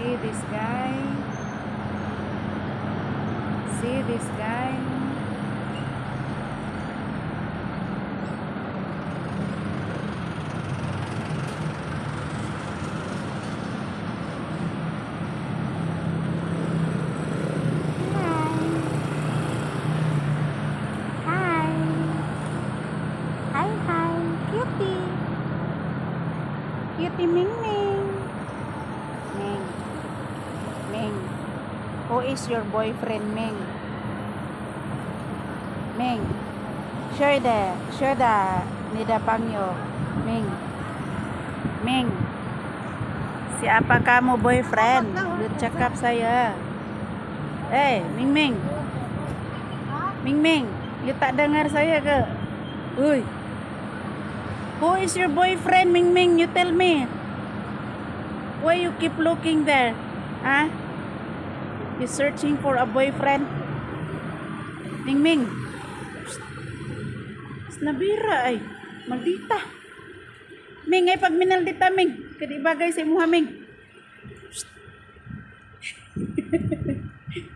See this guy. See this guy. Hi, cutie. Cutie Ming Ming. Ming. Ming. Who is your boyfriend, Ming? Ming. Share the Nida Pangyo. Ming. Ming. Siapa kamu boyfriend? Lu cakap saya. Ming Ming. Ming Ming. You tak dengar saya ke? Uy. Who is your boyfriend, Ming Ming? You tell me. Why you keep looking there? Huh? You searching for a boyfriend? Ming Ming. Nabira ay. Maldita. Ming, ay pag minaldita, Ming. Kadi bagay sa imuha, Ming.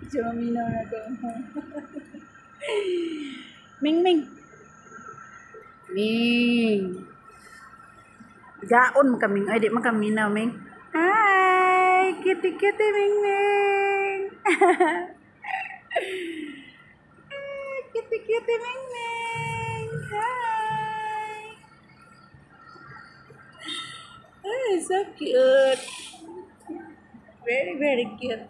Diyo minaw na to. Ming Ming. Ming. Gaon kaming. Ay, di man kaminaw, Ming. Hi! Kitty Ming Ming. Kitty Ming Ming. Hi! Oh, so cute. Very cute.